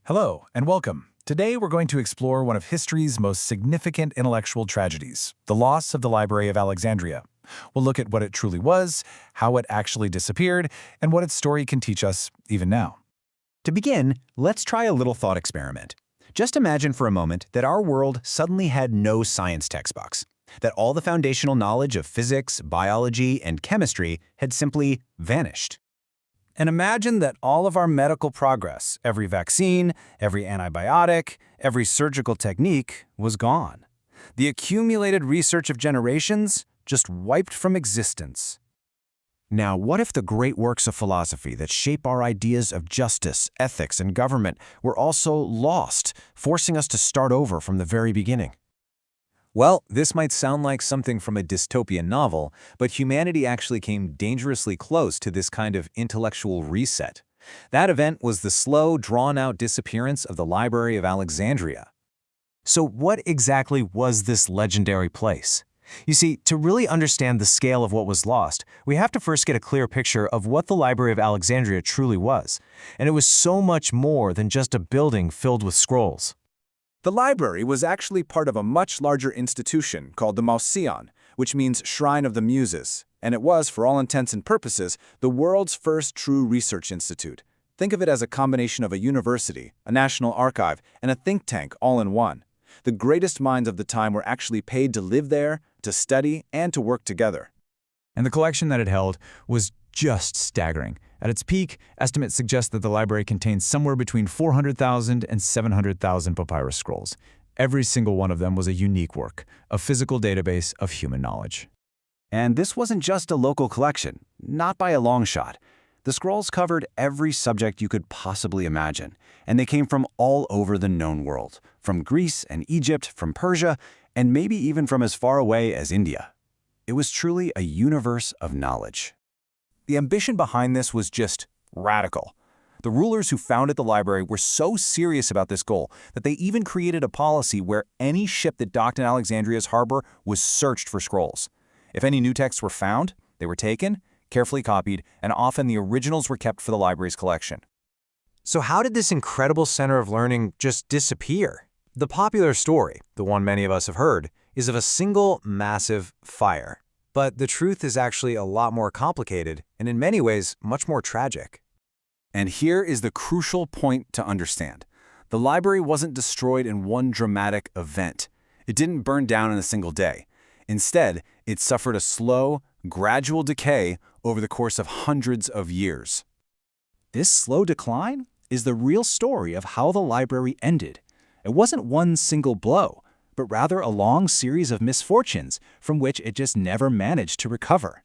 Hello, and welcome. Today we're going to explore one of history's most significant intellectual tragedies, the loss of the Library of Alexandria. We'll look at what it truly was, how it actually disappeared, and what its story can teach us even now. To begin, let's try a little thought experiment. Just imagine for a moment that our world suddenly had no science textbooks, that all the foundational knowledge of physics, biology, and chemistry had simply vanished. And imagine that all of our medical progress, every vaccine, every antibiotic, every surgical technique, was gone. The accumulated research of generations just wiped from existence. Now, what if the great works of philosophy that shape our ideas of justice, ethics, and government were also lost, forcing us to start over from the very beginning? Well, this might sound like something from a dystopian novel, but humanity actually came dangerously close to this kind of intellectual reset. That event was the slow, drawn-out disappearance of the Library of Alexandria. So what exactly was this legendary place? You see, to really understand the scale of what was lost, we have to first get a clear picture of what the Library of Alexandria truly was. And it was so much more than just a building filled with scrolls. The library was actually part of a much larger institution called the Mauseon, which means Shrine of the Muses, and it was, for all intents and purposes, the world's first true research institute. Think of it as a combination of a university, a national archive, and a think tank all in one. The greatest minds of the time were actually paid to live there, to study, and to work together. And the collection that it held was just staggering. At its peak, estimates suggest that the library contained somewhere between 400,000 and 700,000 papyrus scrolls. Every single one of them was a unique work, a physical database of human knowledge. And this wasn't just a local collection, not by a long shot. The scrolls covered every subject you could possibly imagine, and they came from all over the known world, from Greece and Egypt, from Persia, and maybe even from as far away as India. It was truly a universe of knowledge. The ambition behind this was just radical. The rulers who founded the library were so serious about this goal that they even created a policy where any ship that docked in Alexandria's harbor was searched for scrolls. If any new texts were found, they were taken, carefully copied, and often the originals were kept for the library's collection. So how did this incredible center of learning just disappear? The popular story, the one many of us have heard, is of a single massive fire. But the truth is actually a lot more complicated and in many ways much more tragic. And here is the crucial point to understand. The library wasn't destroyed in one dramatic event. It didn't burn down in a single day. Instead, it suffered a slow, gradual decay over the course of hundreds of years. This slow decline is the real story of how the library ended. It wasn't one single blow, but rather a long series of misfortunes from which it just never managed to recover.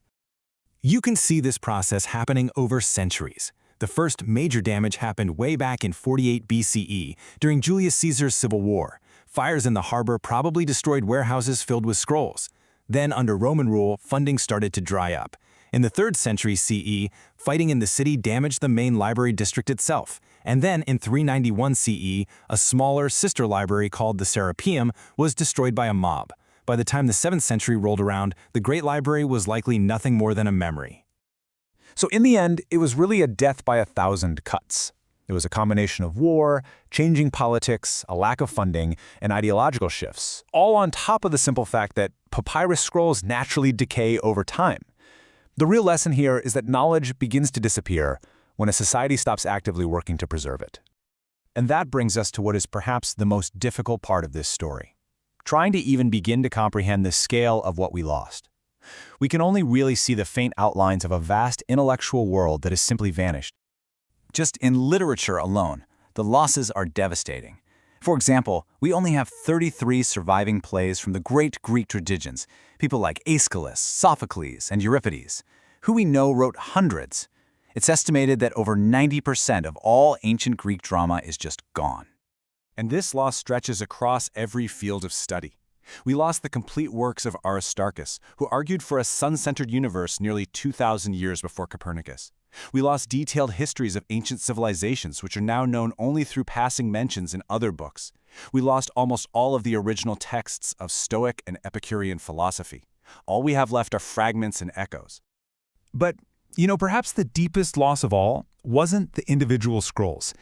You can see this process happening over centuries. The first major damage happened way back in 48 BCE during Julius Caesar's Civil War. Fires in the harbor probably destroyed warehouses filled with scrolls. Then, under Roman rule, funding started to dry up. In the 3rd century CE, fighting in the city damaged the main library district itself. And then, in 391 CE, a smaller sister library called the Serapeum was destroyed by a mob. By the time the 7th century rolled around, the Great Library was likely nothing more than a memory. So in the end, it was really a death by 1,000 cuts. It was a combination of war, changing politics, a lack of funding, and ideological shifts, all on top of the simple fact that papyrus scrolls naturally decay over time. The real lesson here is that knowledge begins to disappear when a society stops actively working to preserve it. And that brings us to what is perhaps the most difficult part of this story, trying to even begin to comprehend the scale of what we lost. We can only really see the faint outlines of a vast intellectual world that has simply vanished. Just in literature alone, the losses are devastating. For example, we only have 33 surviving plays from the great Greek tragedians, people like Aeschylus, Sophocles, and Euripides, who we know wrote hundreds. It's estimated that over 90% of all ancient Greek drama is just gone. And this loss stretches across every field of study. We lost the complete works of Aristarchus, who argued for a sun-centered universe nearly 2,000 years before Copernicus. We lost detailed histories of ancient civilizations, which are now known only through passing mentions in other books. We lost almost all of the original texts of Stoic and Epicurean philosophy. All we have left are fragments and echoes. But, perhaps the deepest loss of all wasn't the individual scrolls.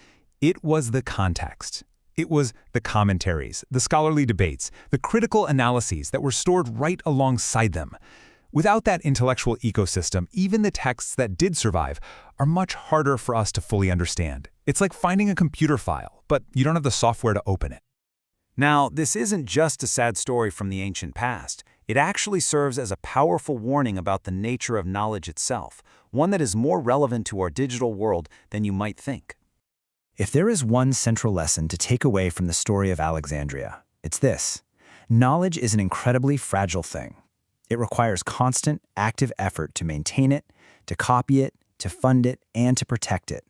It was the context. It was the commentaries, the scholarly debates, the critical analyses that were stored right alongside them. Without that intellectual ecosystem, even the texts that did survive are much harder for us to fully understand. It's like finding a computer file, but you don't have the software to open it. Now, this isn't just a sad story from the ancient past. It actually serves as a powerful warning about the nature of knowledge itself, one that is more relevant to our digital world than you might think. If there is one central lesson to take away from the story of Alexandria, it's this: knowledge is an incredibly fragile thing. It requires constant, active effort to maintain it, to copy it, to fund it, and to protect it.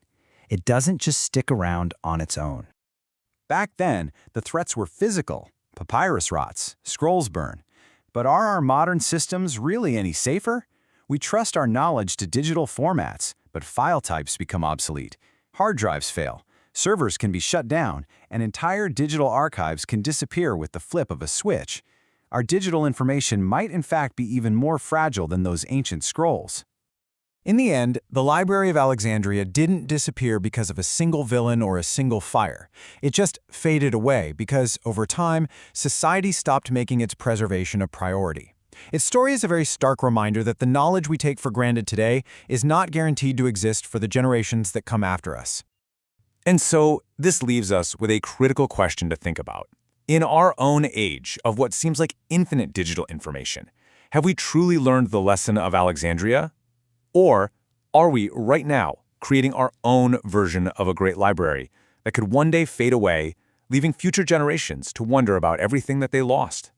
It doesn't just stick around on its own. Back then, the threats were physical. Papyrus rots, scrolls burn. But are our modern systems really any safer? We trust our knowledge to digital formats, but file types become obsolete. Hard drives fail. Servers can be shut down, and entire digital archives can disappear with the flip of a switch. Our digital information might in fact be even more fragile than those ancient scrolls. In the end, the Library of Alexandria didn't disappear because of a single villain or a single fire. It just faded away because, over time, society stopped making its preservation a priority. Its story is a very stark reminder that the knowledge we take for granted today is not guaranteed to exist for the generations that come after us. And so, this leaves us with a critical question to think about. In our own age of what seems like infinite digital information, have we truly learned the lesson of Alexandria? Or are we, right now, creating our own version of a great library that could one day fade away, leaving future generations to wonder about everything that they lost?